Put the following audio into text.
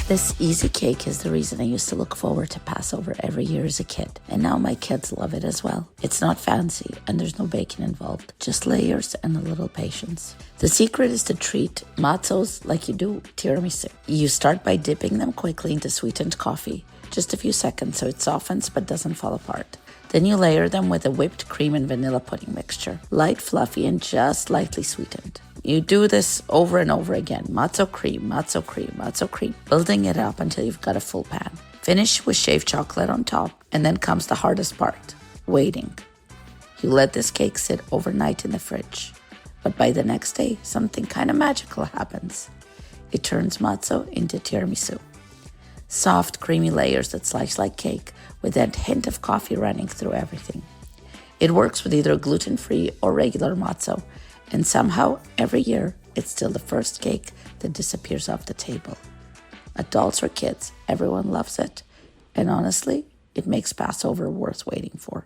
This easy cake is the reason I used to look forward to Passover every year as a kid, and now my kids love it as well. It's not fancy, and there's no bacon involved, just layers and a little patience. The secret is to treat matzos like you do tiramisu. You start by dipping them quickly into sweetened coffee, just a few seconds so it softens but doesn't fall apart. Then you layer them with a whipped cream and vanilla pudding mixture, light, fluffy, and just lightly sweetened. You do this over and over again, matzo cream, matzo cream, matzo cream, building it up until you've got a full pan. Finish with shaved chocolate on top, and then comes the hardest part, waiting. You let this cake sit overnight in the fridge, but by the next day, something kind of magical happens. It turns matzo into tiramisu. Soft, creamy layers that slice like cake with that hint of coffee running through everything. It works with either gluten-free or regular matzo, and somehow, every year, it's still the first cake that disappears off the table. Adults or kids, everyone loves it. And honestly, it makes Passover worth waiting for.